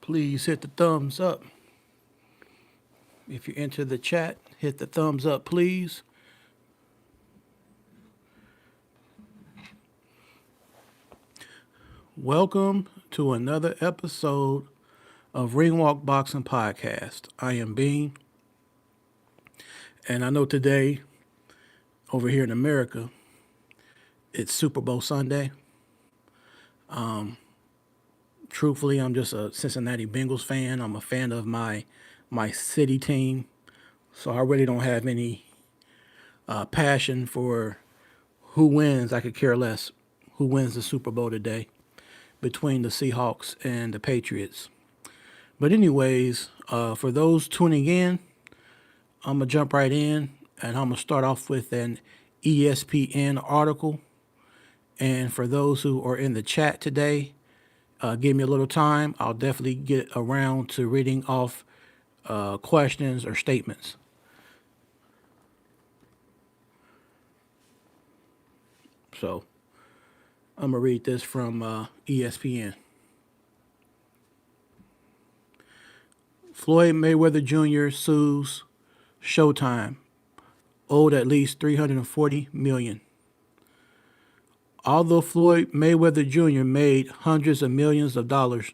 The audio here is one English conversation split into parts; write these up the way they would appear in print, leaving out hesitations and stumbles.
please hit the thumbs up. If you enter the chat, hit the thumbs up, please. Welcome to another episode of Ring Walk Boxing Podcast. I am Bean, and I know today, over here in America, it's Super Bowl Sunday. Truthfully, I'm just a Cincinnati Bengals fan. I'm a fan of my city team, so I really don't have any passion for who wins. I could care less who wins the Super Bowl today between the Seahawks and the Patriots. But anyways, for those tuning in, I'm going to jump right in, and I'm going to start off with an ESPN article. And for those who are in the chat today, give me a little time. I'll definitely get around to reading off questions or statements. So I'm going to read this from ESPN. Floyd Mayweather Jr. sues Showtime, owed at least $340 million. Although Floyd Mayweather Jr. made hundreds of millions of dollars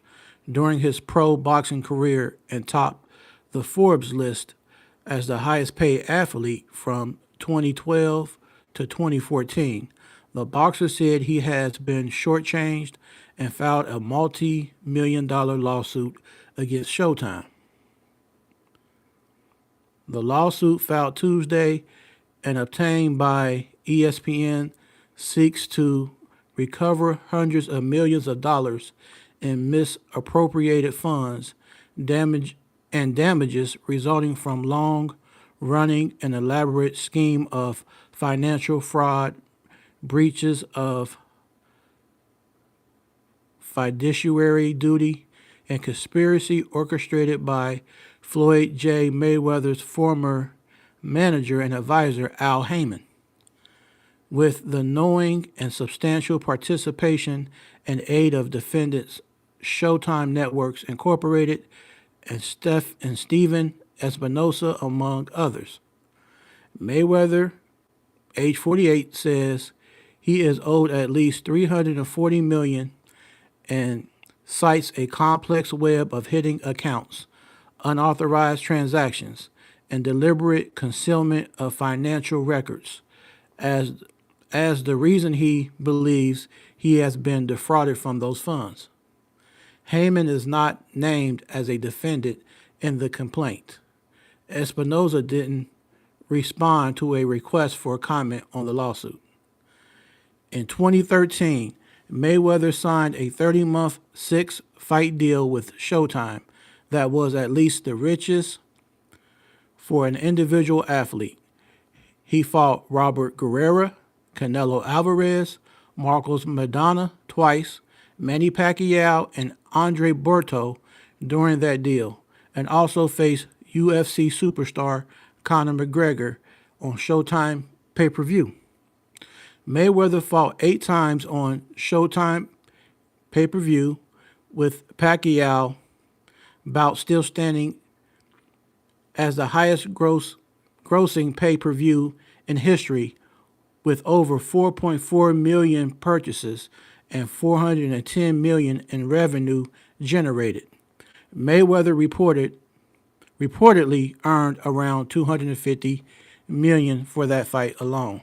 during his pro boxing career and topped the Forbes list as the highest paid athlete from 2012 to 2014, the boxer said he has been shortchanged and filed a multi-million-dollar lawsuit against Showtime. The lawsuit, filed Tuesday and obtained by ESPN, seeks to recover hundreds of millions of dollars in misappropriated funds, damages resulting from long-running and elaborate scheme of financial fraud, breaches of fiduciary duty, and conspiracy orchestrated by Floyd J. Mayweather's former manager and advisor, Al Heyman, with the knowing and substantial participation and aid of defendants Showtime Networks Incorporated and Stephen Espinosa, among others. Mayweather, age 48, says he is owed at least $340 million and cites a complex web of hidden accounts, unauthorized transactions, and deliberate concealment of financial records as the reason he believes he has been defrauded from those funds. Heyman is not named as a defendant in the complaint. Espinosa didn't respond to a request for comment on the lawsuit. In 2013, Mayweather signed a 30-month, 6-fight deal with Showtime that was at least the richest for an individual athlete. He fought Robert Guerrero, Canelo Alvarez, Marcos Maidana twice, Manny Pacquiao, and Andre Berto during that deal, and also faced UFC superstar Conor McGregor on Showtime pay-per-view. Mayweather fought 8 times on Showtime pay-per-view, with Pacquiao bout still standing as the highest grossing pay-per-view in history, with over 4.4 million purchases and $410 million in revenue generated. Mayweather reportedly earned around $250 million for that fight alone.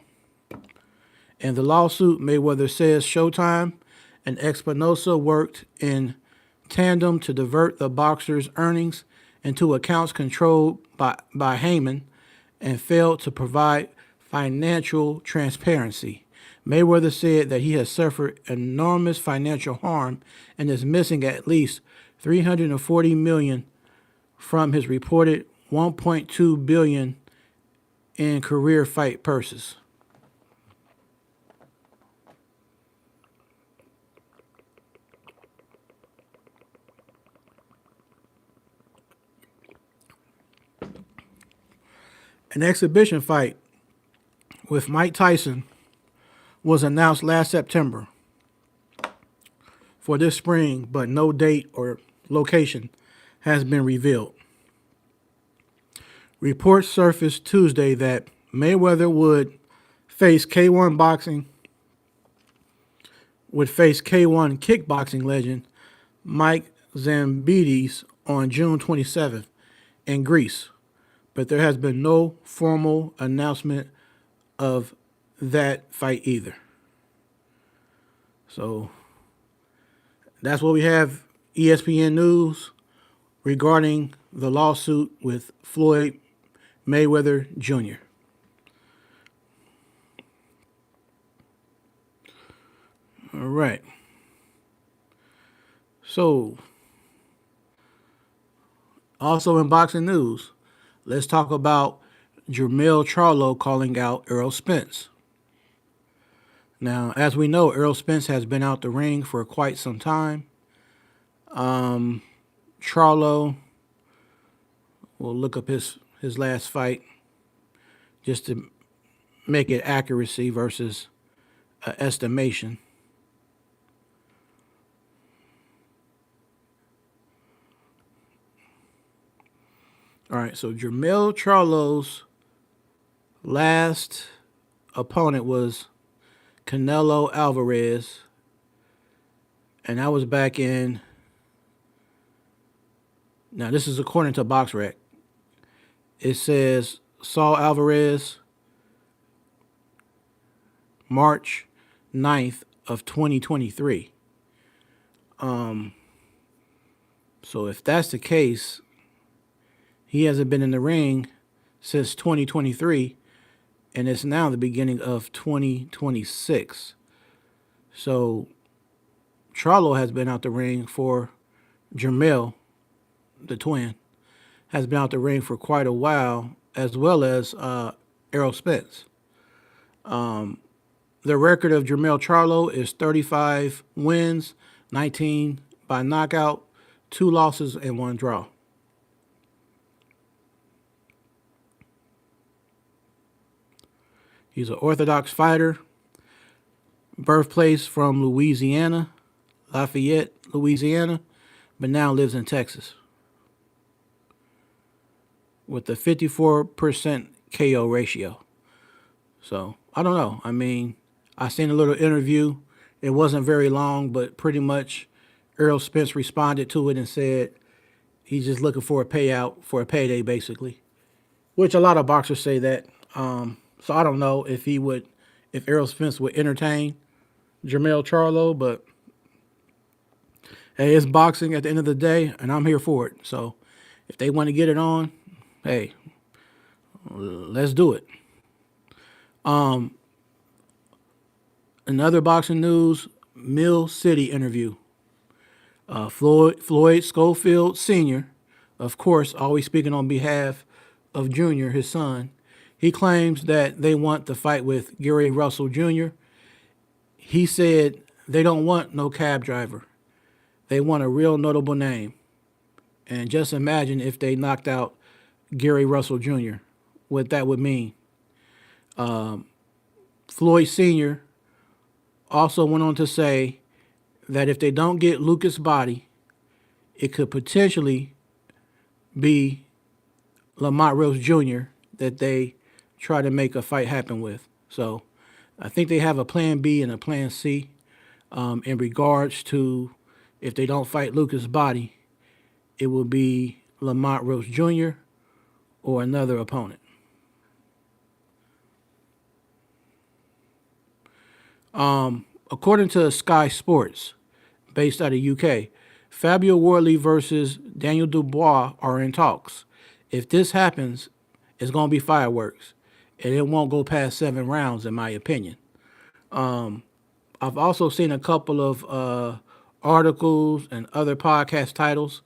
In the lawsuit, Mayweather says Showtime and Espinosa worked in tandem to divert the boxer's earnings into accounts controlled by Heyman and failed to provide financial transparency. Mayweather said that he has suffered enormous financial harm and is missing at least $340 million from his reported $1.2 billion in career fight purses. An exhibition fight with Mike Tyson was announced last September for this spring, but no date or location has been revealed. Reports surfaced Tuesday that Mayweather face K1 boxing would face K1 kickboxing legend Mike Zambides on June 27th in Greece, but there has been no formal announcement of that fight either. So that's what we have. ESPN News regarding the lawsuit with Floyd Mayweather Jr. All right. So, also in boxing news, let's talk about Jermell Charlo calling out Errol Spence. Now, as we know, Errol Spence has been out the ring for quite some time. Charlo, we'll look up his last fight just to make it accuracy versus estimation. All right, so Jermell Charlo's last opponent was Canelo Alvarez, and that was back in. Now, this is according to BoxRec. It says Saul Alvarez, March 9th of 2023. So if that's the case, he hasn't been in the ring since 2023, and it's now the beginning of 2026. So Charlo has been out the ring for Jermell, the twin, has been out the ring for quite a while, as well as Errol Spence. The record of Jermell Charlo is 35 wins, 19 by knockout, 2 losses, and 1 draw. He's an Orthodox fighter, birthplace from Louisiana, Lafayette, Louisiana, but now lives in Texas with a 54% KO ratio. So, I don't know. I mean, I seen a little interview. It wasn't very long, but pretty much Errol Spence responded to it and said he's just looking for a payout for a payday, basically, which a lot of boxers say that. So I don't know if Errol Spence would entertain Jermell Charlo, but hey, it's boxing at the end of the day, and I'm here for it. So if they want to get it on, hey, let's do it. Another boxing news, Mill City interview. Floyd Schofield Sr., of course, always speaking on behalf of Jr., his son, he claims that they want the fight with Gary Russell Jr. He said they don't want no cab driver. They want a real notable name. And just imagine if they knocked out Gary Russell Jr., what that would mean. Floyd Sr. also went on to say that if they don't get Lucas' body, it could potentially be Lamont Rose Jr. that they try to make a fight happen with. So I think they have a plan B and a plan C in regards to if they don't fight Lucas' body, it will be Lamont Rose Jr. or another opponent. According to Sky Sports, based out of UK, Fabio Wardley versus Daniel Dubois are in talks. If this happens, it's going to be fireworks, and it won't go past 7 rounds, in my opinion. I've also seen a couple of articles and other podcast titles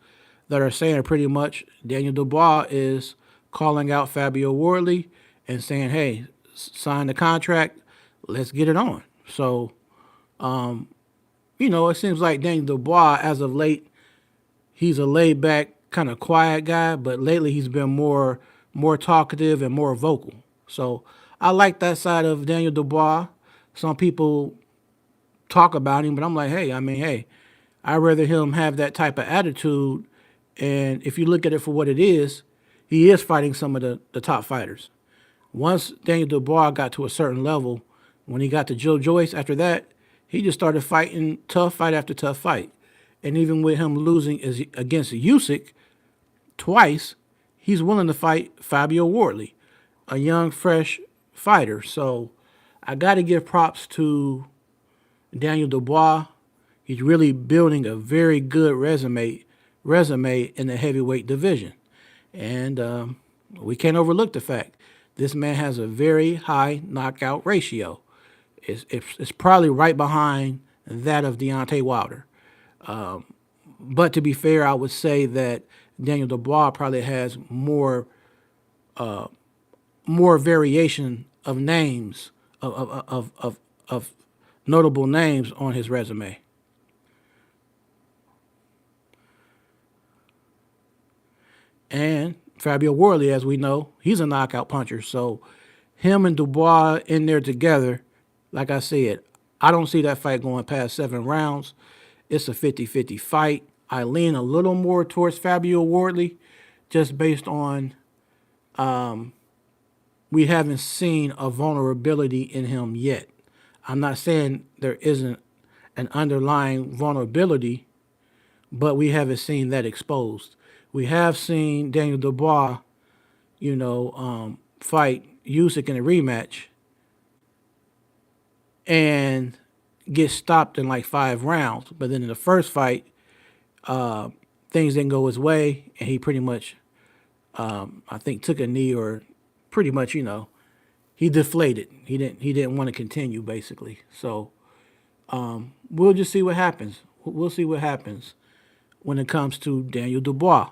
that are saying pretty much Daniel Dubois is calling out Fabio Wardley and saying, hey, sign the contract, let's get it on. So, it seems like Daniel Dubois, as of late, he's a laid-back, kind of quiet guy, but lately he's been more talkative and more vocal. So I like that side of Daniel Dubois. Some people talk about him, but I'm like, hey, I'd rather him have that type of attitude And if you look at it for what it is, he is fighting some of the top fighters. Once Daniel Dubois got to a certain level, when he got to Joe Joyce after that, he just started fighting tough fight after tough fight. And even with him losing against Usyk twice, he's willing to fight Fabio Wardley, a young, fresh fighter. So I got to give props to Daniel Dubois. He's really building a very good resume in the heavyweight division. And we can't overlook the fact this man has a very high knockout ratio. It's probably right behind that of Deontay Wilder. But to be fair, I would say that Daniel Dubois probably has more variation of names of notable names on his resume. And Fabio Wardley, as we know, he's a knockout puncher. So him and Dubois in there together, like I said, I don't see that fight going past 7 rounds. It's a 50-50 fight. I lean a little more towards Fabio Wardley just based on we haven't seen a vulnerability in him yet. I'm not saying there isn't an underlying vulnerability, but we haven't seen that exposed. We have seen Daniel Dubois, fight Usyk in a rematch and get stopped in like 5 rounds. But then in the first fight, things didn't go his way, and he pretty much, I think, took a knee or pretty much, he deflated. He didn't want to continue basically. So we'll just see what happens. We'll see what happens when it comes to Daniel Dubois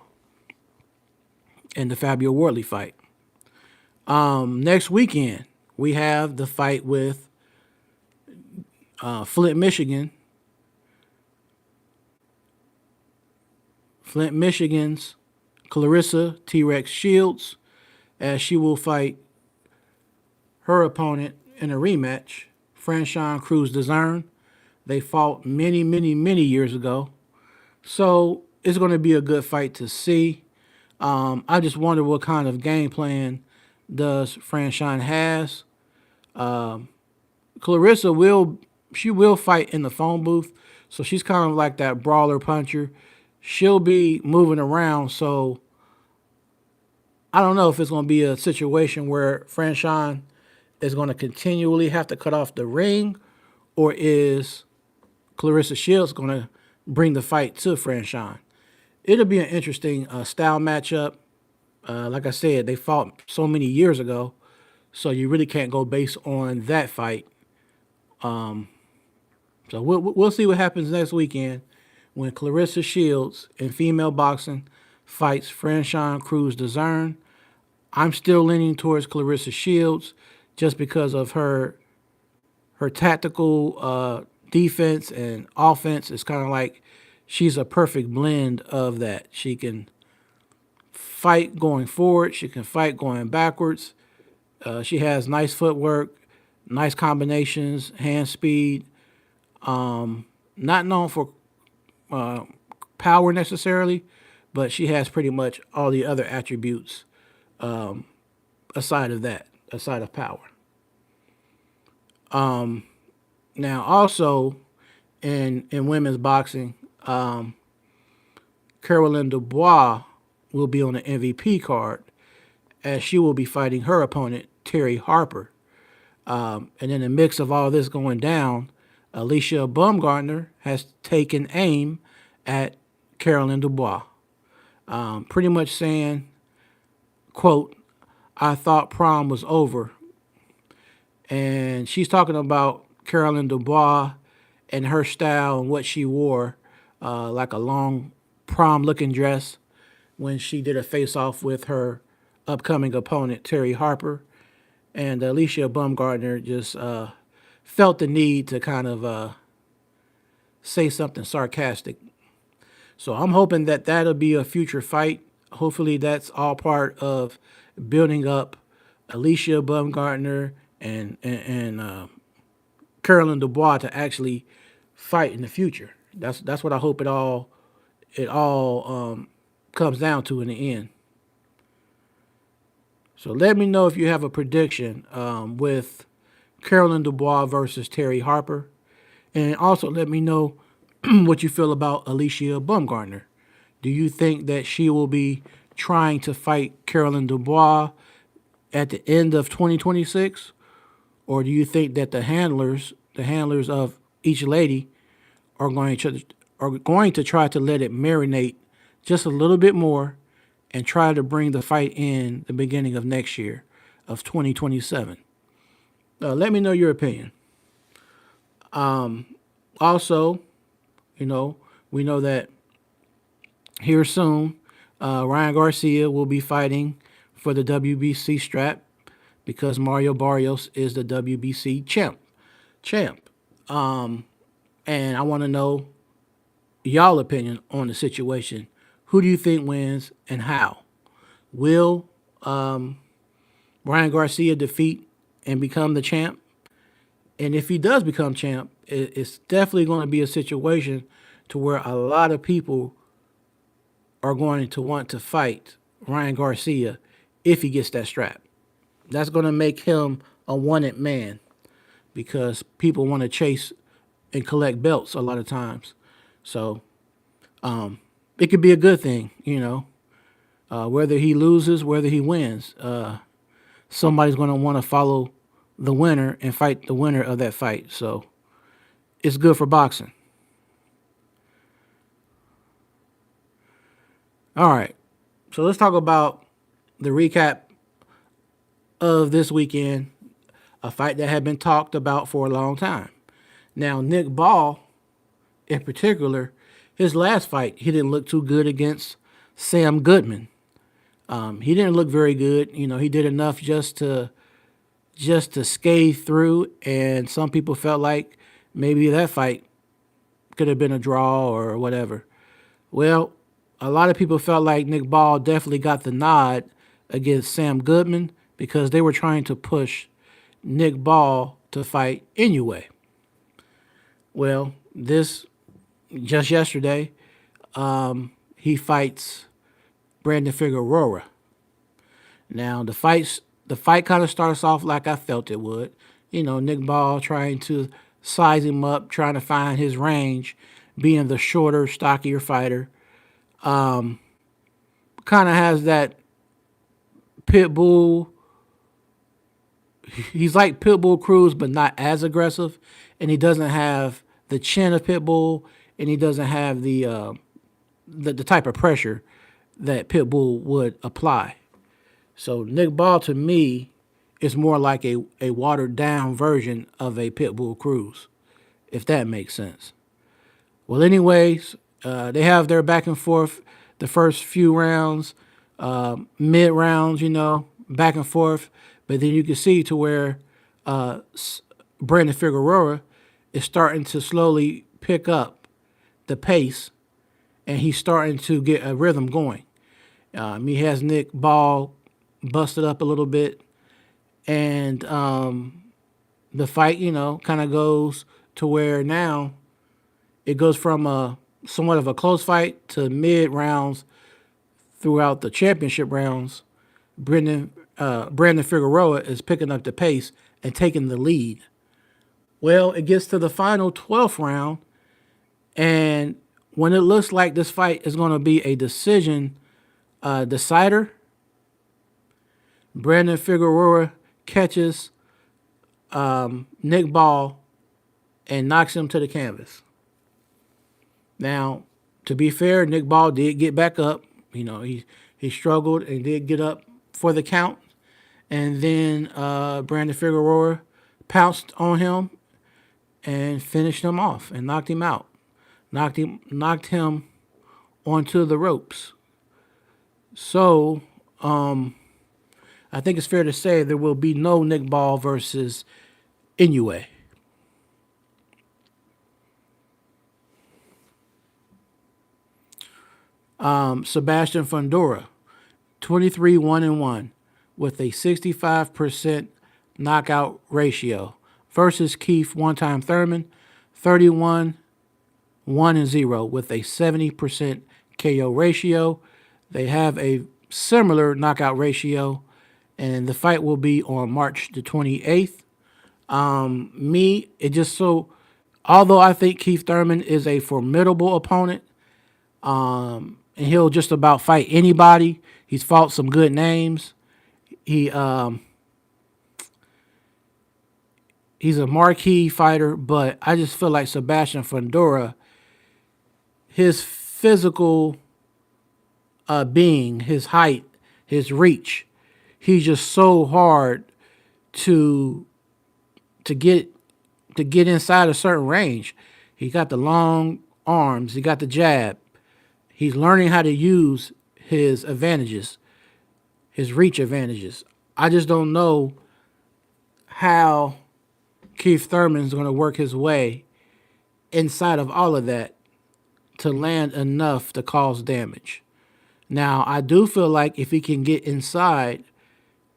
and the Fabio Wardley fight. Next weekend, we have the fight with Flint, Michigan. Flint, Michigan's Clarissa T-Rex Shields, as she will fight her opponent in a rematch, Franchon Cruz Dezern. They fought many, many, many years ago. So it's going to be a good fight to see. I just wonder what kind of game plan does Franchon has. Clarissa will fight in the phone booth, so she's kind of like that brawler puncher. She'll be moving around, so I don't know if it's going to be a situation where Franchon is going to continually have to cut off the ring, or is Clarissa Shields going to bring the fight to Franchon. It'll be an interesting style matchup. Like I said, they fought so many years ago, so you really can't go based on that fight. So we'll see what happens next weekend when Clarissa Shields in female boxing fights Franchon Cruz Dezern. I'm still leaning towards Clarissa Shields just because of her tactical defense and offense. It's kind of like she's a perfect blend of that. She can fight going forward. She can fight going backwards. She has nice footwork, nice combinations, hand speed. Not known for power necessarily, but she has pretty much all the other attributes aside of power. Now, also in women's boxing, Caroline Dubois will be on the MVP card as she will be fighting her opponent, Terry Harper. And in the mix of all this going down, Alicia Baumgartner has taken aim at Caroline Dubois, pretty much saying, quote, "I thought prom was over." And she's talking about Caroline Dubois and her style and what she wore, like a long prom-looking dress when she did a face-off with her upcoming opponent, Terry Harper. And Alicia Baumgartner just felt the need to kind of say something sarcastic. So I'm hoping that that'll be a future fight. Hopefully that's all part of building up Alicia Baumgartner and Caroline Dubois to actually fight in the future. That's what I hope it all comes down to in the end. So let me know if you have a prediction with Carolyn Dubois versus Terry Harper. And also let me know what you feel about Alicia Baumgartner. Do you think that she will be trying to fight Carolyn Dubois at the end of 2026? Or do you think that the handlers of each lady are going to try to let it marinate just a little bit more and try to bring the fight in the beginning of next year of 2027? Let me know your opinion. Also, we know that here soon, Ryan Garcia will be fighting for the WBC strap because Mario Barrios is the WBC champ. And I want to know y'all opinion on the situation. Who do you think wins and how? Will Ryan Garcia defeat and become the champ? And if he does become champ, it's definitely going to be a situation to where a lot of people are going to want to fight Ryan Garcia if he gets that strap. That's going to make him a wanted man because people want to chase and collect belts a lot of times. So it could be a good thing, whether he loses, whether he wins. Somebody's going to want to follow the winner and fight the winner of that fight. So it's good for boxing. All right. So let's talk about the recap of this weekend, a fight that had been talked about for a long time. Now, Nick Ball, in particular, his last fight, he didn't look too good against Sam Goodman. He didn't look very good. He did enough just to scathe through, and some people felt like maybe that fight could have been a draw or whatever. Well, a lot of people felt like Nick Ball definitely got the nod against Sam Goodman because they were trying to push Nick Ball to fight Inoue. Well, just yesterday, he fights Brandon Figueroa. Now, the fight kind of starts off like I felt it would. Nick Ball trying to size him up, trying to find his range, being the shorter, stockier fighter. Kind of has that Pitbull. He's like Pitbull Cruz, but not as aggressive. And he doesn't have the chin of Pitbull, and he doesn't have the type of pressure that Pitbull would apply. So Nick Ball, to me, is more like a watered-down version of a Pitbull Cruz, if that makes sense. Well, anyways, they have their back and forth the first few rounds, mid-rounds, back and forth. But then you can see to where Brandon Figueroa is starting to slowly pick up the pace, and he's starting to get a rhythm going. He has Nick Ball busted up a little bit, and the fight, kind of goes to where now it goes from somewhat of a close fight to mid rounds throughout the championship rounds. Brandon Figueroa is picking up the pace and taking the lead. Well, it gets to the final 12th round, and when it looks like this fight is going to be a decision decider, Brandon Figueroa catches Nick Ball and knocks him to the canvas. Now, to be fair, Nick Ball did get back up. He struggled and did get up for the count. And then Brandon Figueroa pounced on him and finished him off and knocked him out. Knocked him onto the ropes. So, I think it's fair to say there will be no Nick Ball versus Inoue. Sebastian Fundora, 23-1-1 with a 65% knockout ratio versus Keith One-Time Thurman, 31-1-0 with a 70% KO ratio. They have a similar knockout ratio, and the fight will be on March the 28th. It just so, although I think Keith Thurman is a formidable opponent, and he'll just about fight anybody. He's fought some good names. He he's a marquee fighter, but I just feel like Sebastian Fundora, his physical being, his height, his reach, he's just so hard to get inside a certain range. He got the long arms, he got the jab. He's learning how to use his advantages, his reach advantages. I just don't know how Keith Thurman's going to work his way inside of all of that to land enough to cause damage. Now, I do feel like if he can get inside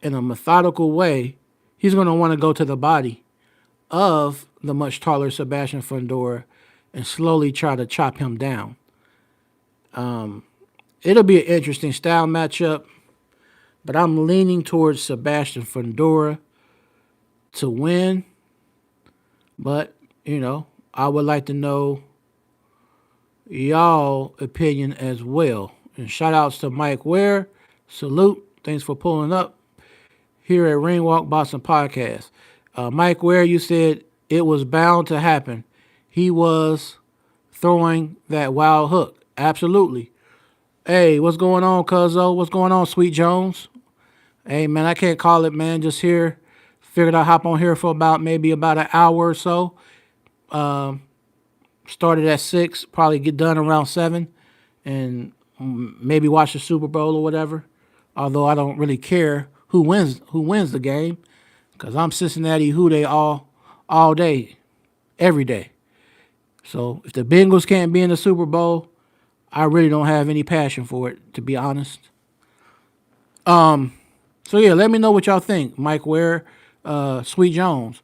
in a methodical way, he's going to want to go to the body of the much taller Sebastian Fundora and slowly try to chop him down. It'll be an interesting style matchup, but I'm leaning towards Sebastian Fundora to win. But, I would like to know y'all opinion as well. And shout outs to Mike Ware. Salute. Thanks for pulling up here at Ringwalk Boxing Podcast. Mike Ware, you said it was bound to happen. He was throwing that wild hook. Absolutely. Hey, what's going on, Cuzzo? What's going on, Sweet Jones? Hey, man, I can't call it, man. Just here. Figured I'd hop on here for maybe about an hour or so. Started at 6, probably get done around 7, and maybe watch the Super Bowl or whatever. Although I don't really care who wins the game, because I'm Cincinnati Houday all day, every day. So if the Bengals can't be in the Super Bowl, I really don't have any passion for it, to be honest. So yeah, let me know what y'all think. Mike Ware, Sweet Jones.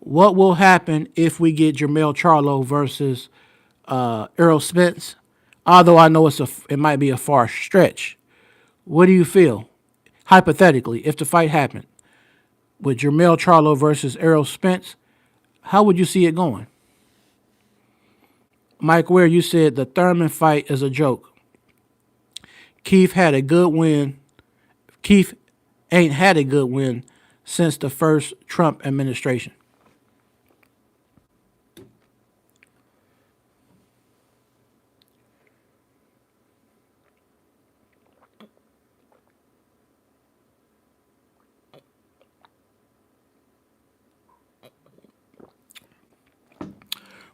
What will happen if we get Jermell Charlo versus Errol Spence? Although I know it might be a far stretch. What do you feel? Hypothetically, if the fight happened with Jermell Charlo versus Errol Spence, how would you see it going? Mike Ware, you said the Thurman fight is a joke. Keith had a good win. Keith ain't had a good win since the first Trump administration.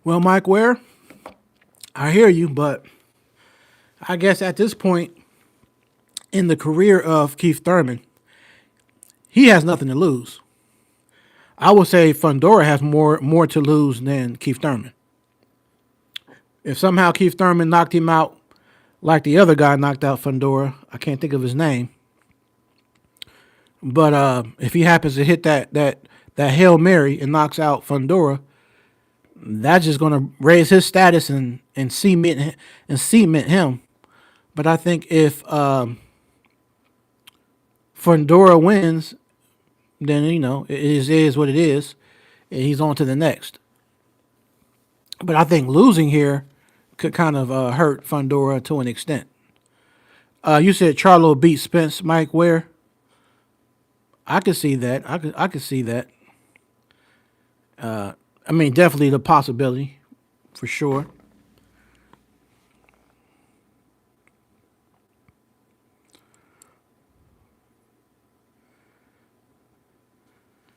Well, Mike Ware, I hear you, but I guess at this point in the career of Keith Thurman, he has nothing to lose. I would say Fundora has more to lose than Keith Thurman. If somehow Keith Thurman knocked him out like the other guy knocked out Fundora, I can't think of his name. But if he happens to hit that Hail Mary and knocks out Fundora, that's just going to raise his status and cement him. But I think if Fundora wins, then it is what it is, and he's on to the next. But I think losing here could kind of hurt Fundora to an extent. You said Charlo beat Spence, Mike Ware. I could see that. I could see that. Definitely the possibility, for sure.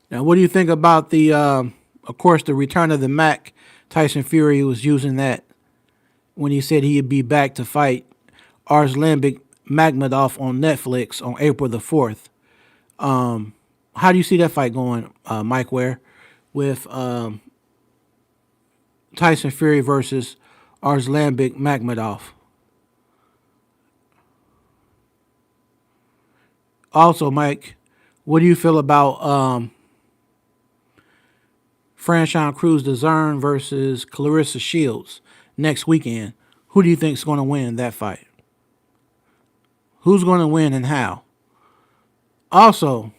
Now, what do you think about of course, the return of the Mac? Tyson Fury was using that when he said he'd be back to fight Arslanbek Magmadov on Netflix on April the 4th. How do you see that fight going, Mike Ware, with Tyson Fury versus Arslanbek Magmadov? Also, Mike, what do you feel about Franchon Cruz DeZern versus Clarissa Shields next weekend? Who do you think is going to win that fight? Who's going to win and how? Also,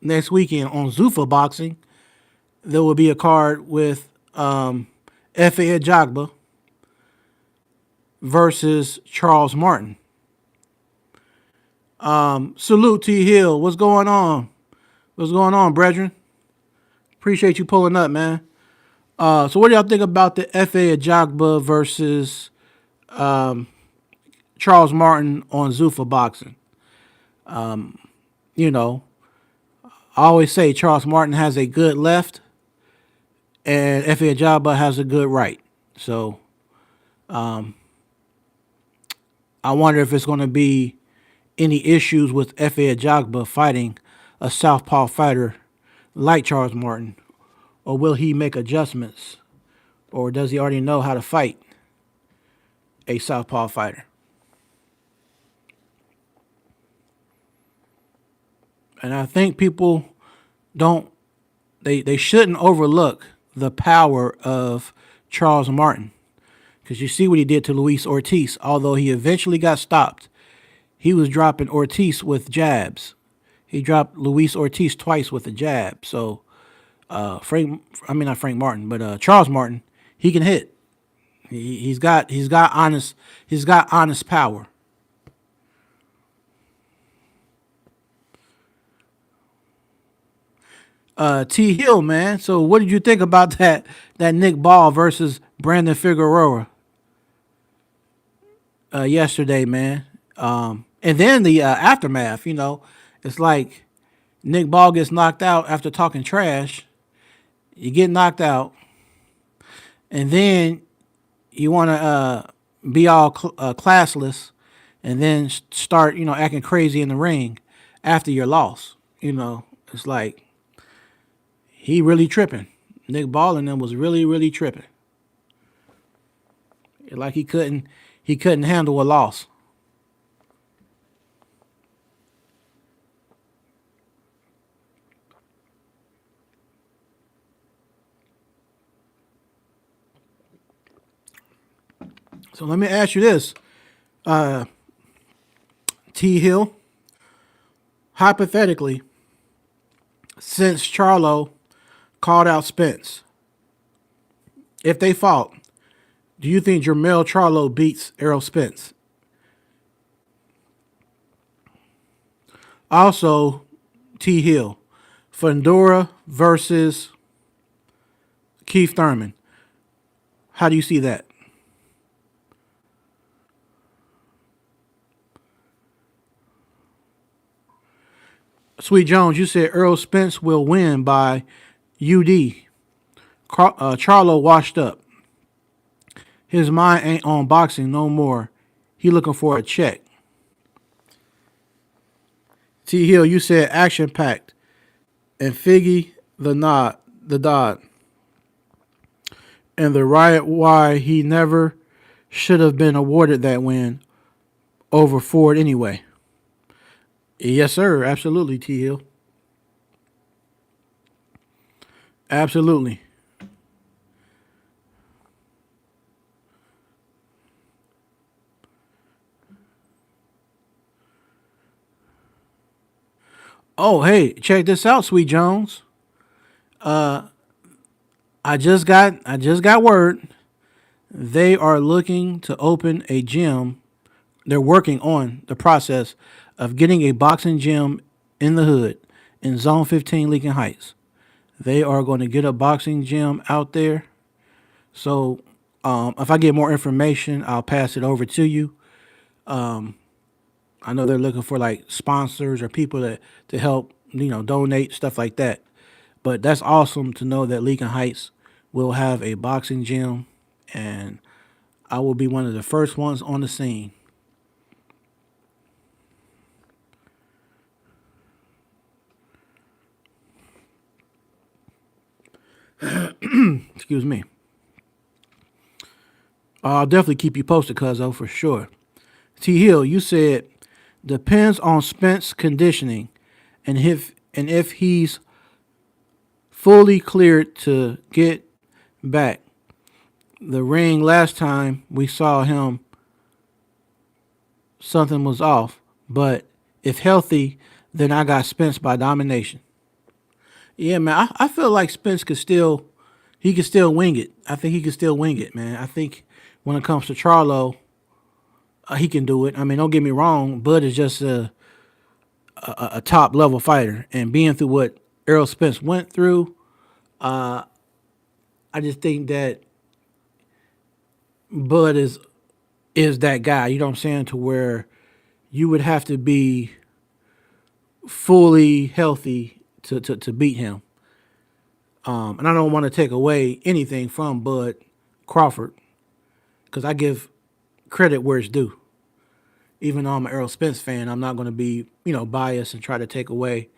next weekend on Zuffa Boxing, there will be a card with Efe Ajagba versus Charles Martin. Salute T Hill. What's going on? What's going on, brethren? Appreciate you pulling up, man. So what do y'all think about the Efe Ajagba versus Charles Martin on Zuffa Boxing? You know, I always say Charles Martin has a good left and Efe Ajagba has a good right. So I wonder if it's going to be any issues with Efe Ajagba fighting a southpaw fighter like Charles Martin, or will he make adjustments, or does he already know how to fight a southpaw fighter? And I think people don't they shouldn't overlook the power of Charles Martin, because you see what he did to Luis Ortiz. Although he eventually got stopped, he was dropping Ortiz with jabs. He dropped Luis Ortiz twice with a jab. So not Frank Martin, but Charles Martin, he can hit. He's got honest power. T Hill, man. So what did you think about that Nick Ball versus Brandon Figueroa yesterday, man? And then the aftermath. It's like Nick Ball gets knocked out after talking trash. You get knocked out, and then you want to be all classless, and then start acting crazy in the ring after your loss. It's like he really tripping. Nick Ball and them was really tripping. Like he couldn't handle a loss. So let me ask you this, T Hill. Hypothetically, since Charlo called out Spence, if they fought, do you think Jermell Charlo beats Errol Spence? Also, T Hill, Fundora versus Keith Thurman. How do you see that? Sweet Jones, you said Errol Spence will win by UD. Charlo washed up. His mind ain't on boxing no more. He looking for a check. T Hill, you said action packed. And Figgy the Dodd. And the riot why he never should have been awarded that win over Ford anyway. Yes, sir. Absolutely, T Hill. Absolutely. Oh, hey, check this out, Sweet Jones. I just got word. They are looking to open a gym. They're working on the process of getting a boxing gym in the hood in Zone 15 Lincoln Heights. They are going to get a boxing gym out there. So if I get more information, I'll pass it over to you. I know they're looking for like sponsors or people to help, donate, stuff like that. But that's awesome to know that Lincoln Heights will have a boxing gym, and I will be one of the first ones on the scene. Excuse me. I'll definitely keep you posted, cuzzo, for sure. T Hill, you said depends on Spence conditioning, and if he's fully cleared to get back. The ring last time we saw him, something was off. But if healthy, then I got Spence by domination. Yeah, man. I feel like Spence could still, he could still wing it. I think he could still wing it, man. I think when it comes to Charlo, he can do it. I mean, don't get me wrong. Bud is just a top level fighter, and being through what Errol Spence went through, I just think that Bud is that guy. You know what I'm saying? To where you would have to be fully healthy to beat him. And I don't want to take away anything from Bud Crawford because I give credit where it's due. Even though I'm an Errol Spence fan, I'm not going to be, biased and try to take away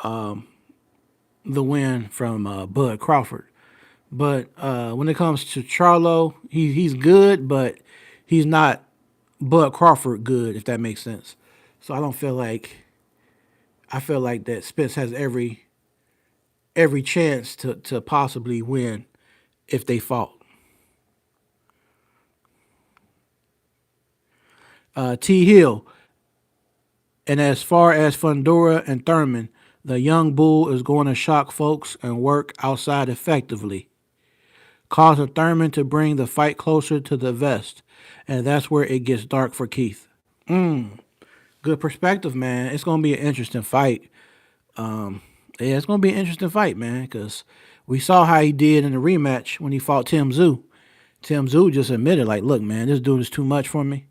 the win from Bud Crawford. But when it comes to Charlo, he's good, but he's not Bud Crawford good, if that makes sense. So I don't feel like I feel like that Spence has every chance to possibly win if they fought. T Hill, and as far as Fundora and Thurman, the young bull is going to shock folks and work outside effectively, causing Thurman to bring the fight closer to the vest, and that's where it gets dark for Keith. Good perspective, man. It's gonna be an interesting fight. Yeah, it's gonna be an interesting fight, man, because we saw how he did in the rematch when he fought Tim Zoo. Tim Zoo just admitted, like, look, man, this dude is too much for me.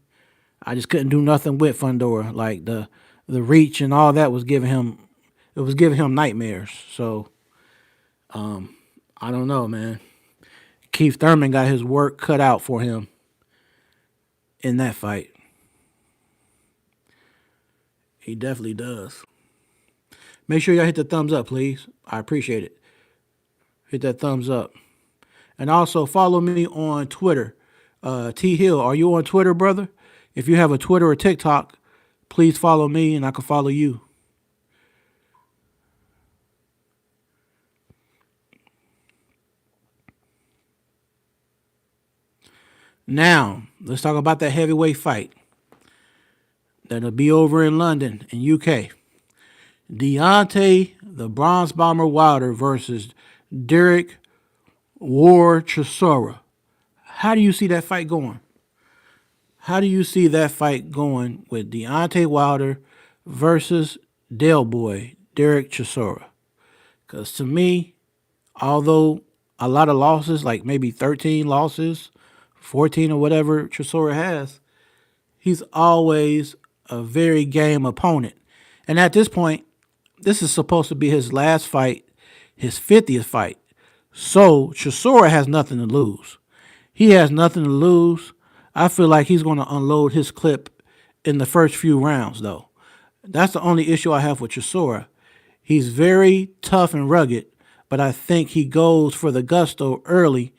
I just couldn't do nothing with Fundora. Like the reach and all that was giving him it was giving him nightmares. So I don't know, man. Keith Thurman got his work cut out for him in that fight. He definitely does. Make sure y'all hit the thumbs up, please. I appreciate it. Hit that thumbs up. And also follow me on Twitter. T Hill, are you on Twitter, brother? If you have a Twitter or TikTok, please follow me and I can follow you. Now, let's talk about that heavyweight fight that'll be over in London in UK. Deontay, the Bronze Bomber Wilder versus Derek War Chisora. How do you see that fight going? How do you see that fight going with Deontay Wilder versus Del Boy, Derek Chisora? Because to me, although a lot of losses, like maybe 13 losses, 14 or whatever Chisora has, he's always a very game opponent. And at this point, this is supposed to be his last fight, his 50th fight. So Chisora has nothing to lose. He has nothing to lose. I feel like he's going to unload his clip in the first few rounds, though. That's the only issue I have with Chisora. He's very tough and rugged, but I think he goes for the gusto early.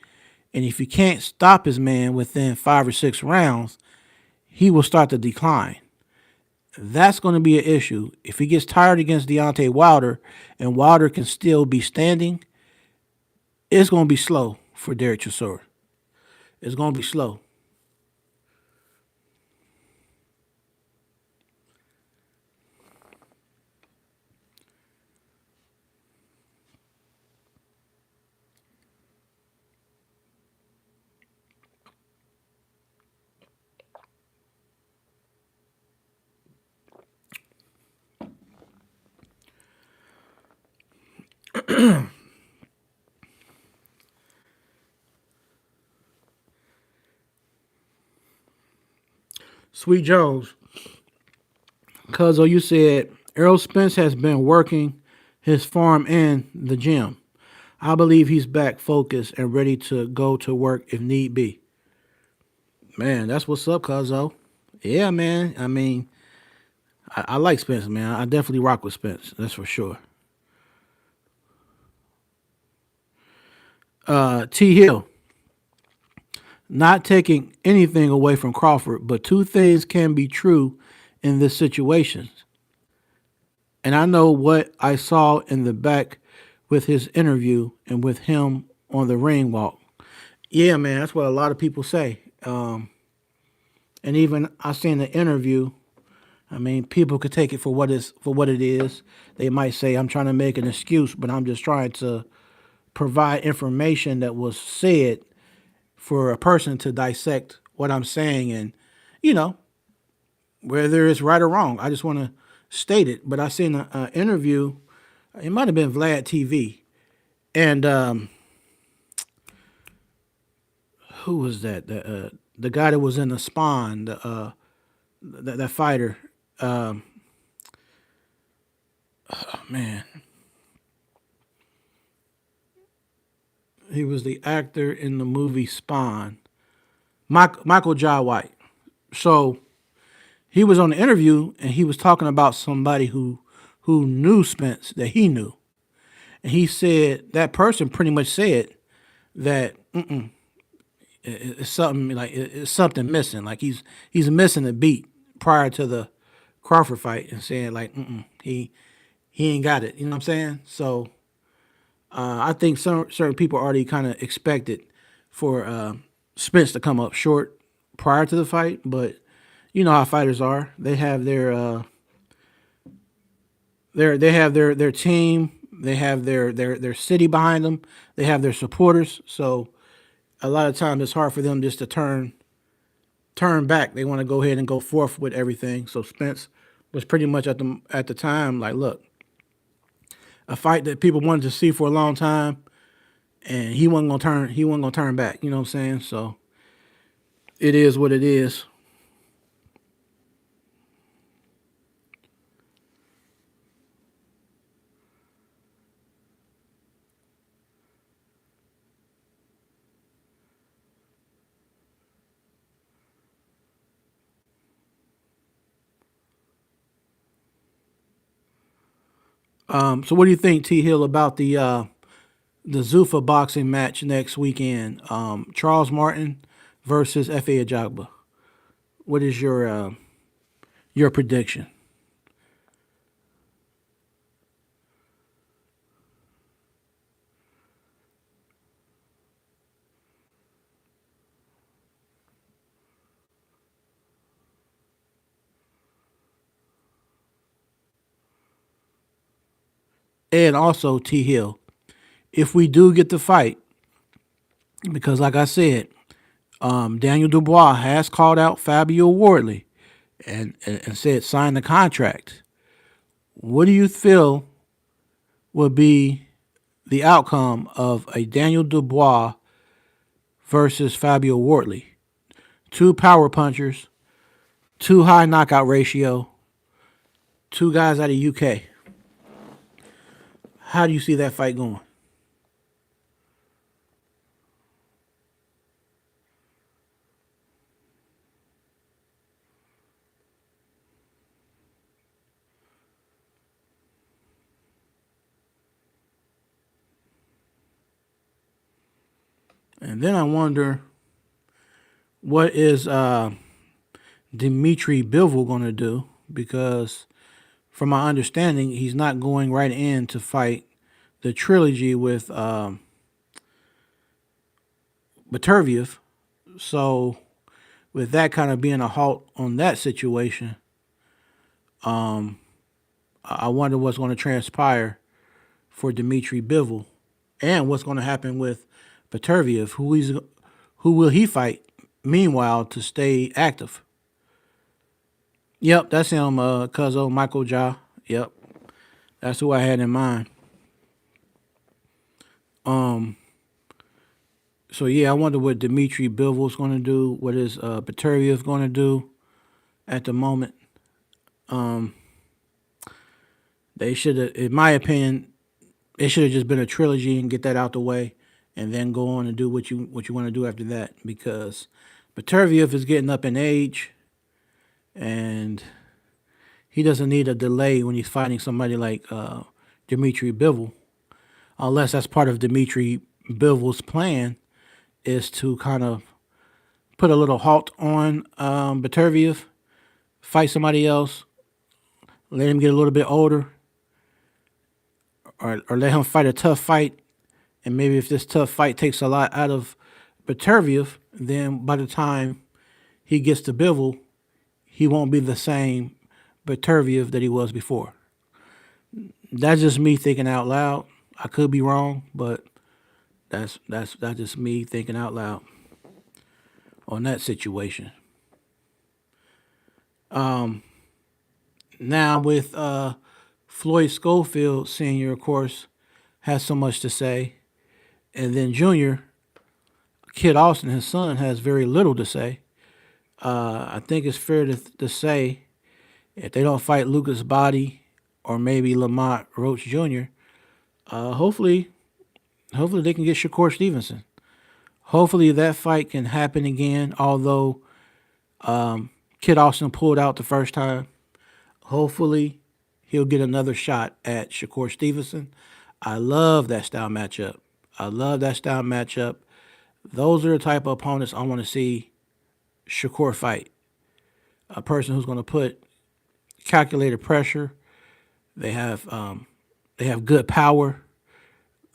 And if you can't stop his man within 5 or 6 rounds, he will start to decline. That's going to be an issue. If he gets tired against Deontay Wilder and Wilder can still be standing, it's going to be slow for Derek Chisora. It's going to be slow. Sweet Jones, Cuzzo, you said Errol Spence has been working his farm and the gym. I believe he's back focused and ready to go to work if need be. Man, that's what's up, Cuzzo. Yeah, man. I mean, I like Spence, man. I definitely rock with Spence. That's for sure. T Hill, not taking anything away from Crawford, but two things can be true in this situation. And I know what I saw in the back with his interview and with him on the ring walk. Yeah, man, that's what a lot of people say. And even I seen the interview I mean, people could take it for what it is. They might say I'm trying to make an excuse, but I'm just trying to provide information that was said for a person to dissect what I'm saying, and you know whether it's right or wrong. I just want to state it. But I seen an interview. It might have been Vlad TV, and who was that? The guy that was in the Spawn, that fighter. Um, oh, man, he was the actor in the movie Spawn. Michael Jai White. So he was on the interview and he was talking about somebody who knew Spence, that he knew, and he said that person pretty much said that it's something like it's something missing. Like he's missing a beat prior to the Crawford fight, and saying like he ain't got it. You know what I'm saying? So I think some certain people already kind of expected for Spence to come up short prior to the fight, but you know how fighters are. They have their team. They have their city behind them. They have their supporters. So a lot of times it's hard for them just to turn back. They want to go ahead and go forth with everything. So Spence was pretty much at the time like, look, a fight that people wanted to see for a long time, and he wasn't gonna turn back. You know what I'm saying? So it is what it is. So what do you think, T Hill, about the Zuffa boxing match next weekend? Charles Martin versus F.A. Ajagba. What is your prediction? And also T Hill, if we do get the fight, because like I said, Daniel Dubois has called out Fabio Wardley and said sign the contract. What do you feel would be the outcome of a Daniel Dubois versus Fabio Wardley? Two power punchers, two high knockout ratio, two guys out of UK. How do you see that fight going? And then I wonder, what is Dmitry Bivol going to do? Because from my understanding, he's not going right in to fight the trilogy with Baturviev. So with that kind of being a halt on that situation, I wonder what's going to transpire for Dmitry Bivol, and what's going to happen with Baturviev. Who will he fight? Meanwhile, to stay active. Yep, that's him. Cuzzo Michael Ja. Yep, that's who I had in mind. Um. So yeah, I wonder what Dmitry Bivol's going to do. What is Baturviev going to do at the moment? Um. They should have, in my opinion, it should have just been a trilogy and get that out the way, and then go on and do what you want to do after that. Because Baturviev is getting up in age, and he doesn't need a delay when he's fighting somebody like Dmitry Bivol, unless that's part of Dmitry Bivol's plan, is to kind of put a little halt on Baturviev, fight somebody else, let him get a little bit older, or let him fight a tough fight. And maybe if this tough fight takes a lot out of Baturviev, then by the time he gets to Bivol, he won't be the same Beterbiev that he was before. That's just me thinking out loud. I could be wrong, but that's just me thinking out loud on that situation. Now with Floyd Schofield Sr., of course, has so much to say, and then Junior Kid Austin, his son, has very little to say. I think it's fair to say if they don't fight Lucas Body or maybe Lamont Roach Jr., hopefully, hopefully they can get Shakur Stevenson. Hopefully that fight can happen again. Although Kid Austin pulled out the first time, hopefully he'll get another shot at Shakur Stevenson. I love that style matchup. I love that style matchup. Those are the type of opponents I want to see Shakur fight. A person who's going to put calculated pressure. They have good power.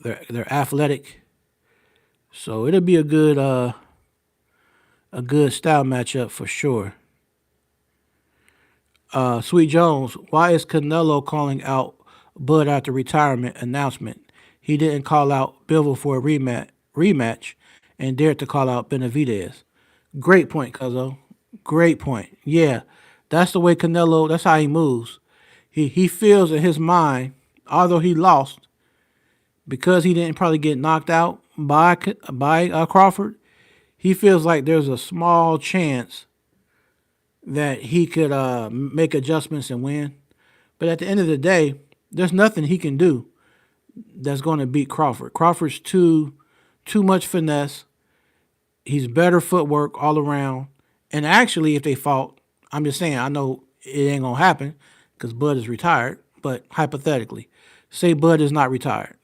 They're athletic. So it'll be a good style matchup for sure. Sweet Jones, why is Canelo calling out Bud after retirement announcement? He didn't call out Bivol for a rematch and dared to call out Benavidez. Great point, Cuzzo. Great point. Yeah, that's the way Canelo. That's how he moves. He feels in his mind, although he lost, because he didn't probably get knocked out by Crawford. He feels like there's a small chance that he could make adjustments and win. But at the end of the day, there's nothing he can do that's going to beat Crawford. Crawford's too much finesse. He's better footwork all around. And actually, if they fought, I'm just saying, I know it ain't gonna happen because Bud is retired. But hypothetically, say Bud is not retired.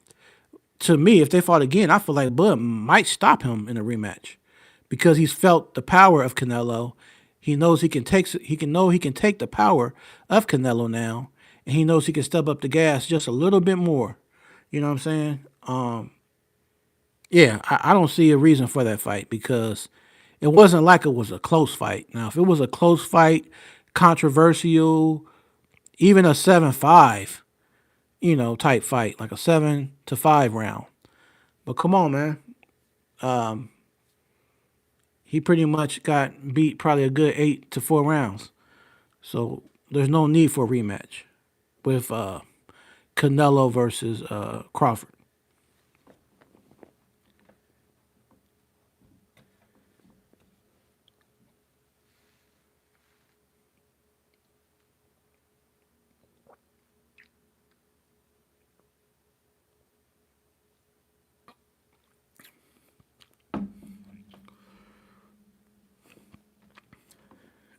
To me, if they fought again, I feel like Bud might stop him in a rematch because he's felt the power of Canelo. He knows he can take the power of Canelo now, and he knows he can step up the gas just a little bit more. You know what I'm saying? Yeah, I don't see a reason for that fight because it wasn't like it was a close fight. Now, if it was a close fight, controversial, even a 7-5, type fight, like a 7-5 round. But come on, man. He pretty much got beat probably a good 8-4 rounds. So there's no need for a rematch with Canelo versus Crawford.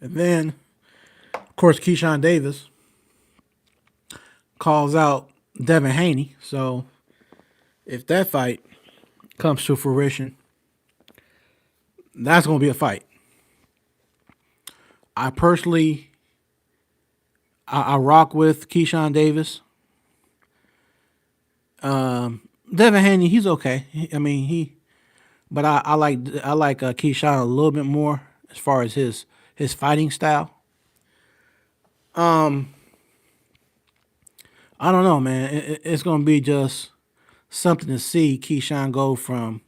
And then, of course, Keyshawn Davis calls out Devin Haney. So if that fight comes to fruition, that's going to be a fight. I personally, I rock with Keyshawn Davis. Devin Haney, he's okay. But I like Keyshawn a little bit more as far as his fighting style. I don't know, man. It's gonna be just something to see Keyshawn go from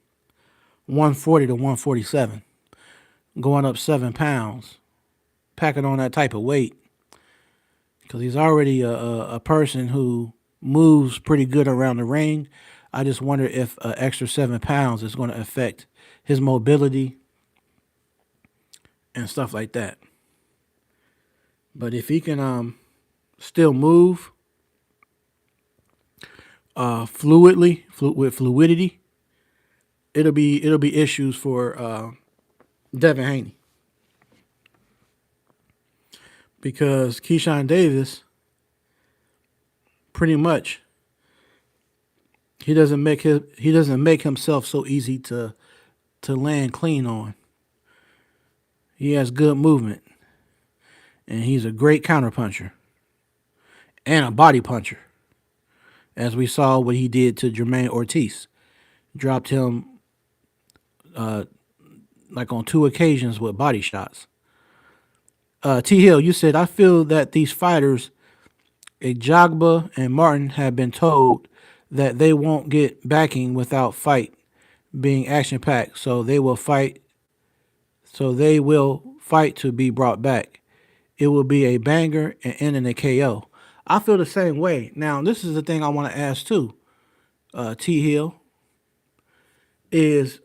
140 to 147, going up 7 pounds, packing on that type of weight, because he's already a person who moves pretty good around the ring. I just wonder if an extra 7 pounds is going to affect his mobility and stuff like that. But if he can still move with fluidity, it'll be issues for Devin Haney because Keyshawn Davis pretty much he doesn't make himself so easy to land clean on. He has good movement and he's a great counterpuncher and a body puncher, as we saw what he did to Jermaine Ortiz. Dropped him like on 2 occasions with body shots. T Hill, you said I feel that these fighters, Jagba and Martin, have been told that they won't get backing without fight being action packed. So they will fight. So they will fight to be brought back. It will be a banger and end in a KO. I feel the same way. Now, this is the thing I want to ask too, T Hill, is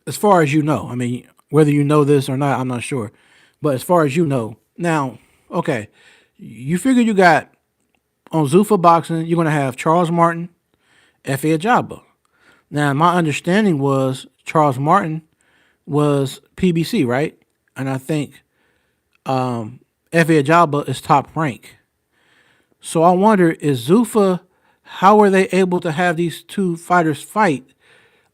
as far as you know, I mean, whether you know this or not, I'm not sure. But as far as you know, now, okay, you figure you got on Zuffa Boxing, you're going to have Charles Martin, Efe Ajagba. Now, my understanding was Charles Martin was PBC, right? And I think Efe Ajagba is top rank. So I wonder, is Zuffa, how are they able to have these two fighters fight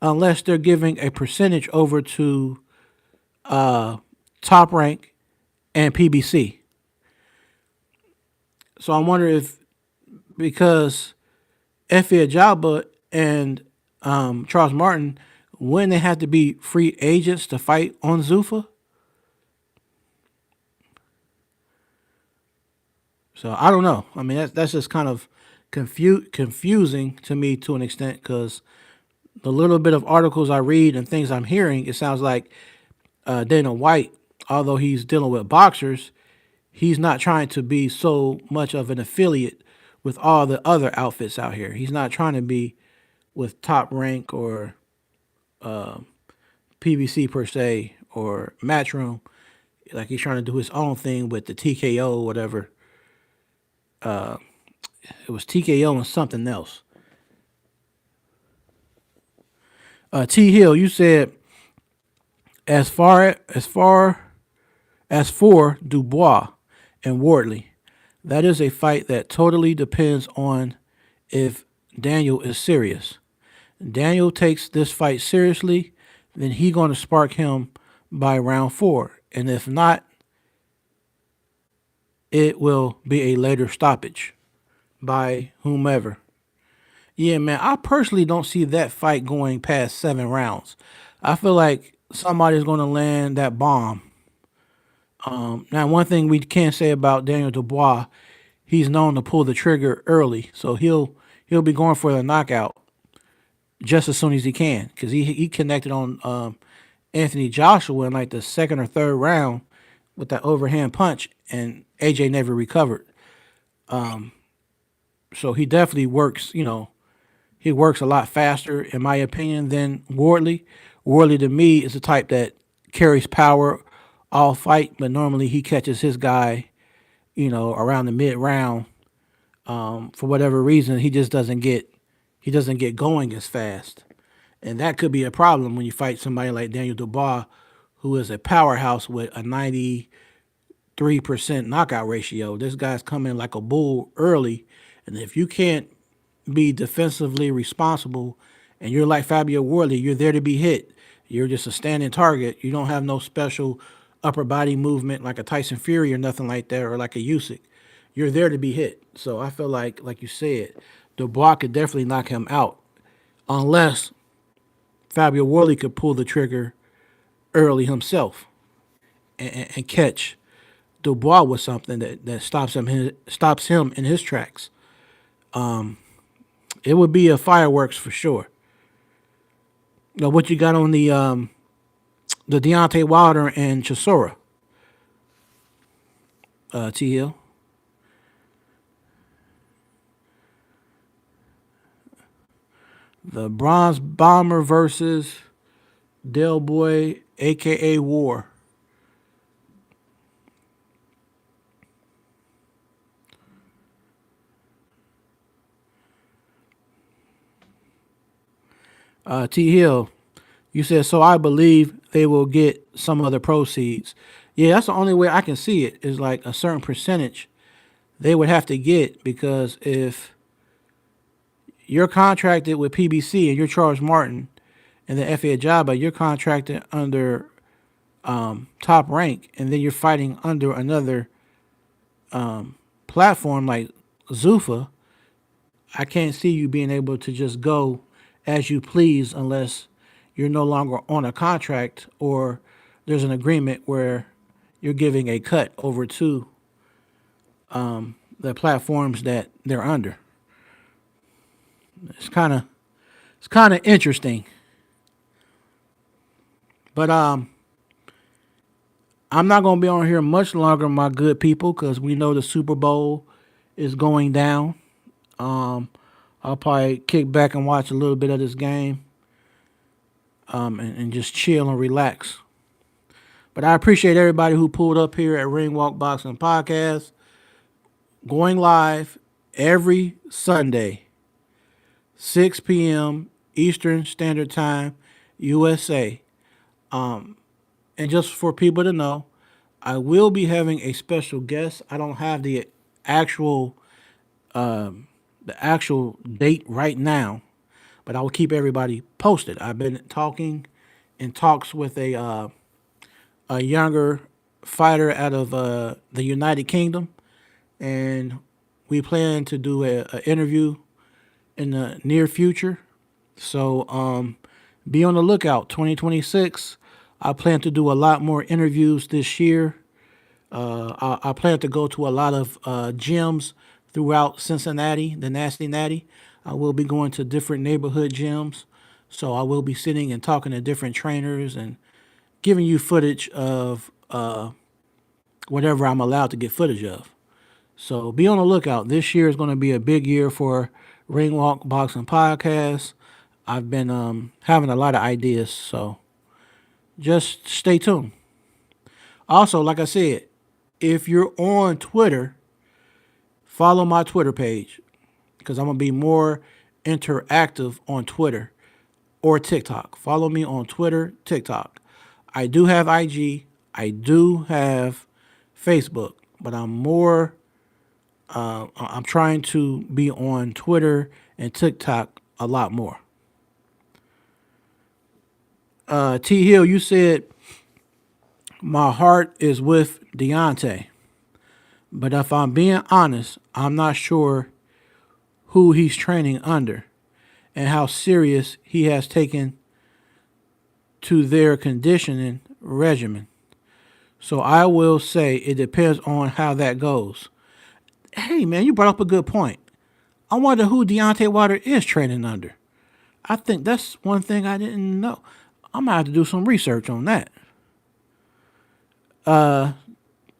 unless they're giving a percentage over to Top Rank and PBC? So I wonder if because Efe Ajagba and Charles Martin, when they have to be free agents to fight on Zuffa. So I don't know. I mean, that's just kind of confusing to me to an extent because the little bit of articles I read and things I'm hearing, it sounds like Dana White, although he's dealing with boxers, he's not trying to be so much of an affiliate with all the other outfits out here. He's not trying to be with Top Rank or PBC per se or Matchroom. Like he's trying to do his own thing with the TKO or whatever. It was TKO and something else. T Hill, you said as for Dubois and Wardley, that is a fight that totally depends on if Daniel is serious. Daniel takes this fight seriously, then he going to spark him by round 4, and if not, it will be a later stoppage by whomever. Yeah, man, I personally don't see that fight going past 7 rounds. I feel like somebody's going to land that bomb. Now, one thing we can say about Daniel Dubois, he's known to pull the trigger early, so he'll be going for the knockout just as soon as he can because he connected on Anthony Joshua in like the second or third round with that overhand punch, and AJ never recovered. So he definitely works. He works a lot faster, in my opinion, than Wardley. Wardley to me is the type that carries power all fight, but normally he catches his guy, around the mid round. For whatever reason, he doesn't get going as fast, and that could be a problem when you fight somebody like Daniel Dubois, who is a powerhouse with a 93% knockout ratio. This guy's coming like a bull early, and if you can't be defensively responsible and you're like Fabio Wardley, you're there to be hit. You're just a standing target. You don't have no special upper body movement like a Tyson Fury or nothing like that, or like a Usyk. You're there to be hit. So I feel like you said, Dubois could definitely knock him out unless Fabio Wardley could pull the trigger early himself and catch Dubois with something that stops him in his tracks. It would be a fireworks for sure. What you got on the Deontay Wilder and Chisora, T Hill? The Bronze Bomber versus Del Boy, aka War. T Hill, you said so. I believe they will get some other proceeds. Yeah, that's the only way I can see it is like a certain percentage they would have to get because if you're contracted with PBC and you're Charles Martin and then FA Ajagba, you're contracted under Top Rank, and then you're fighting under another platform like Zuffa. I can't see you being able to just go as you please unless you're no longer on a contract or there's an agreement where you're giving a cut over to the platforms that they're under. It's kind of interesting, but I'm not gonna be on here much longer, my good people, because we know the Super Bowl is going down. Um, I'll probably kick back and watch a little bit of this game, and just chill and relax. But I appreciate everybody who pulled up here at Ring Walk Boxing Podcast, going live every Sunday, 6 p.m. Eastern Standard Time, USA. And just for people to know, I will be having a special guest. I don't have actual the actual date right now, but I will keep everybody posted. I've been talking in talks with a younger fighter out of the United Kingdom, and we plan to do a interview in the near future. So be on the lookout. 2026. I plan to do a lot more interviews this year. I plan to go to a lot of gyms throughout Cincinnati, the Nasty Natty. I will be going to different neighborhood gyms. So I will be sitting and talking to different trainers and giving you footage of whatever I'm allowed to get footage of. So be on the lookout. This year is going to be a big year for Ring Walk Boxing Podcast. I've been having a lot of ideas, so just stay tuned. Also, like I said, if you're on Twitter, follow my Twitter page because I'm going to be more interactive on Twitter or TikTok. Follow me on Twitter, TikTok. I do have IG. I do have Facebook, but I'm trying to be on Twitter and TikTok a lot more. T Hill, you said my heart is with Deontay, but if I'm being honest, I'm not sure who he's training under and how serious he has taken to their conditioning regimen. So I will say it depends on how that goes. Hey man, you brought up a good point. I wonder who Deontay Wilder is training under. I think that's one thing I didn't know. I'm gonna have to do some research on that.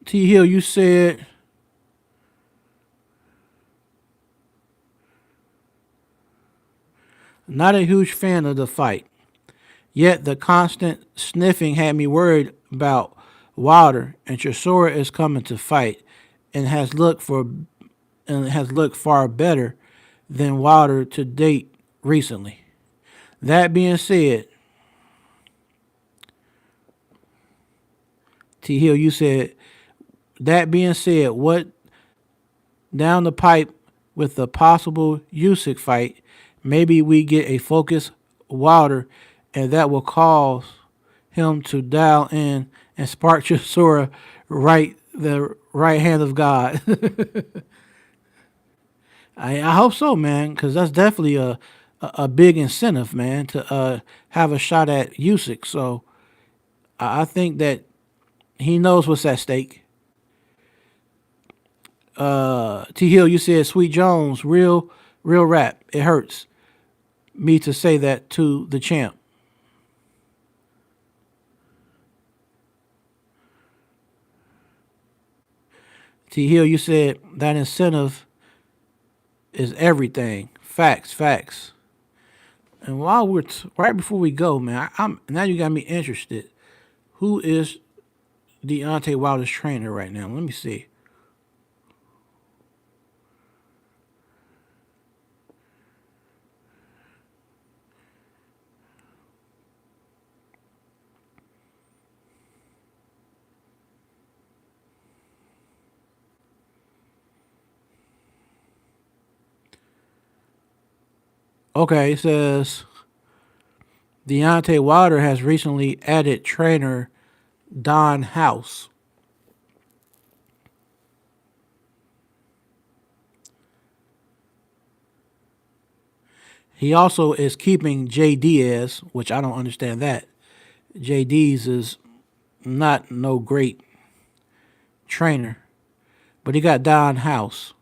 T Hill, you said not a huge fan of the fight. Yet the constant sniffing had me worried about Wilder, and Chisora is coming to fight and has looked far better than Wilder to date recently. That being said, T Hill, you said that being said, what down the pipe with the possible Usyk fight, maybe we get a focused Wilder, and that will cause him to dial in and spark Chisora the right hand of God. I hope so, man, because that's definitely a big incentive, man, to have a shot at Usyk. So I think that he knows what's at stake. T Hill, you said Sweet Jones, real rap. It hurts me to say that to the champ. T Hill, you said that incentive is everything. Facts. And while right before we go, man, I'm now you got me interested. Who is Deontay Wilder's trainer right now? Let me see. Okay, it says Deontay Wilder has recently added trainer Don House. He also is keeping Jay Diaz, which I don't understand that. Jay Diaz is not no great trainer, but he got Don House.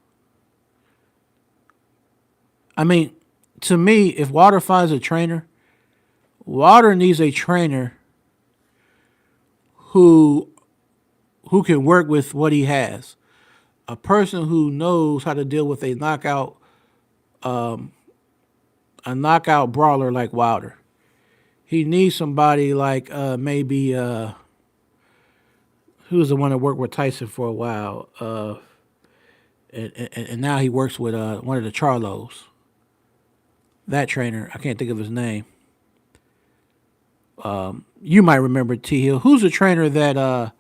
I mean, to me, if Wilder finds a trainer, Wilder needs a trainer who can work with what he has. A person who knows how to deal with a knockout brawler like Wilder. He needs somebody like maybe who's the one that worked with Tyson for a while, and now he works with one of the Charlos. That trainer, I can't think of his name. You might remember T Hill. Who's the trainer that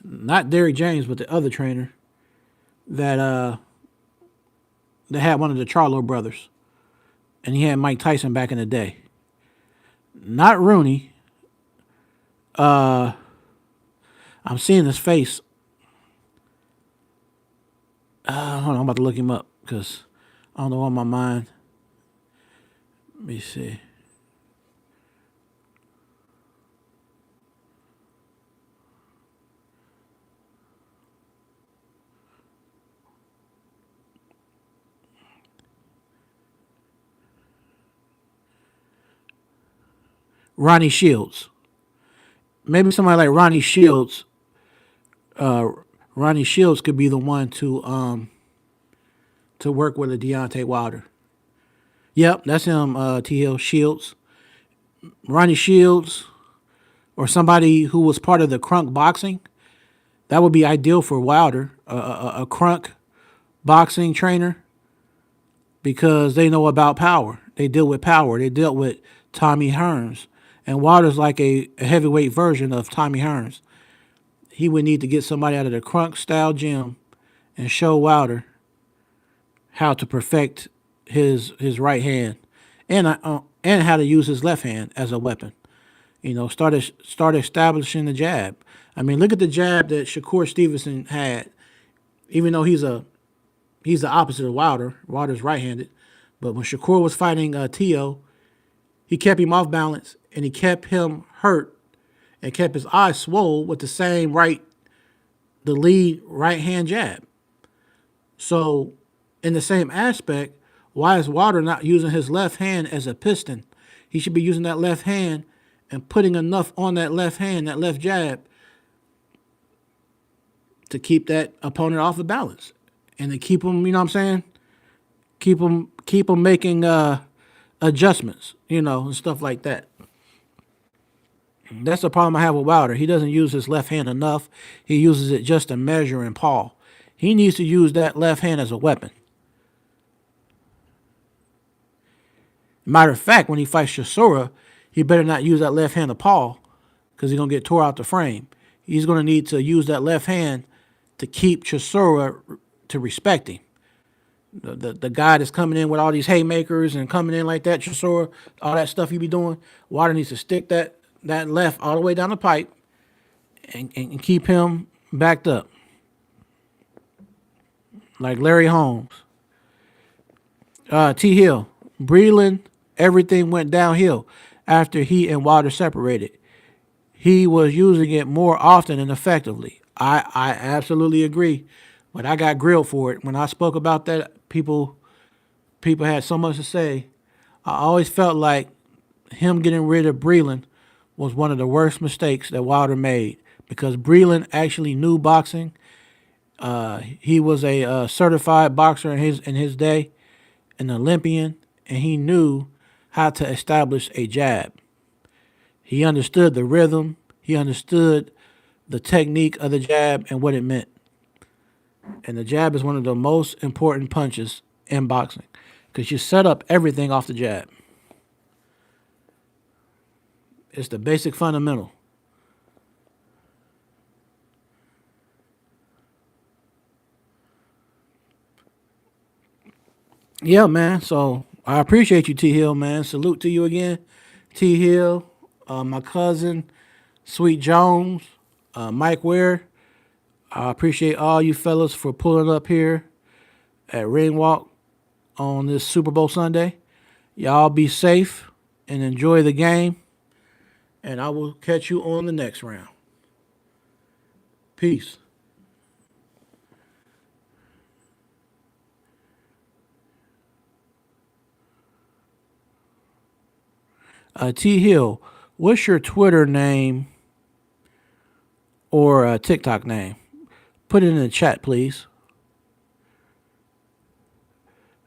not Derrick James, but the other trainer that had one of the Charlo brothers, and he had Mike Tyson back in the day. Not Rooney. I'm seeing his face. Hold on, I'm about to look him up because I don't know on my mind. Let me see. Ronnie Shields. Maybe somebody like Ronnie Shields. Ronnie Shields could be the one to work with a Deontay Wilder. Yep, that's him. T. Hill Shields, Ronnie Shields, or somebody who was part of the Crunk boxing. That would be ideal for Wilder. A Crunk boxing trainer, because they know about power. They deal with power. They dealt with Tommy Hearns. And Wilder's like a heavyweight version of Tommy Hearns. He would need to get somebody out of the Crunk style gym and show Wilder how to perfect his right hand, and how to use his left hand as a weapon. Start establishing the jab. I mean, look at the jab that Shakur Stevenson had. Even though he's the opposite of Wilder. Wilder's right-handed, but when Shakur was fighting Tio, he kept him off balance and he kept him hurt and kept his eyes swole with the lead right hand jab. So, in the same aspect, why is Wilder not using his left hand as a piston? He should be using that left hand and putting enough on that left hand, that left jab, to keep that opponent off of balance and to keep him, you know what I'm saying? Keep him making adjustments, and stuff like that. That's the problem I have with Wilder. He doesn't use his left hand enough. He uses it just to measure and paw. He needs to use that left hand as a weapon. Matter of fact, when he fights Chisora, he better not use that left hand to paw, because he's going to get tore out the frame. He's going to need to use that left hand to keep Chisora to respect him. The guy that's coming in with all these haymakers and coming in like that, Chisora, all that stuff he be doing, Wilder needs to stick that left all the way down the pipe and keep him backed up. Like Larry Holmes. T. Hill. Breland, everything went downhill after he and Wilder separated. He was using it more often and effectively. I absolutely agree. But I got grilled for it. When I spoke about that, people had so much to say. I always felt like him getting rid of Breland was one of the worst mistakes that Wilder made, because Breland actually knew boxing. He was a certified boxer in his day, an Olympian, and he knew how to establish a jab. He understood the rhythm. He understood the technique of the jab and what it meant. And the jab is one of the most important punches in boxing, because you set up everything off the jab. It's the basic fundamental. Yeah, man. So I appreciate you, T. Hill, man. Salute to you again, T. Hill, my cousin, Sweet Jones, Mike Ware. I appreciate all you fellas for pulling up here at Ring Walk on this Super Bowl Sunday. Y'all be safe and enjoy the game. and I will catch you on the next round. Peace. T Hill, what's your Twitter name or TikTok name? Put it in the chat, please,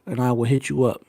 and I will hit you up.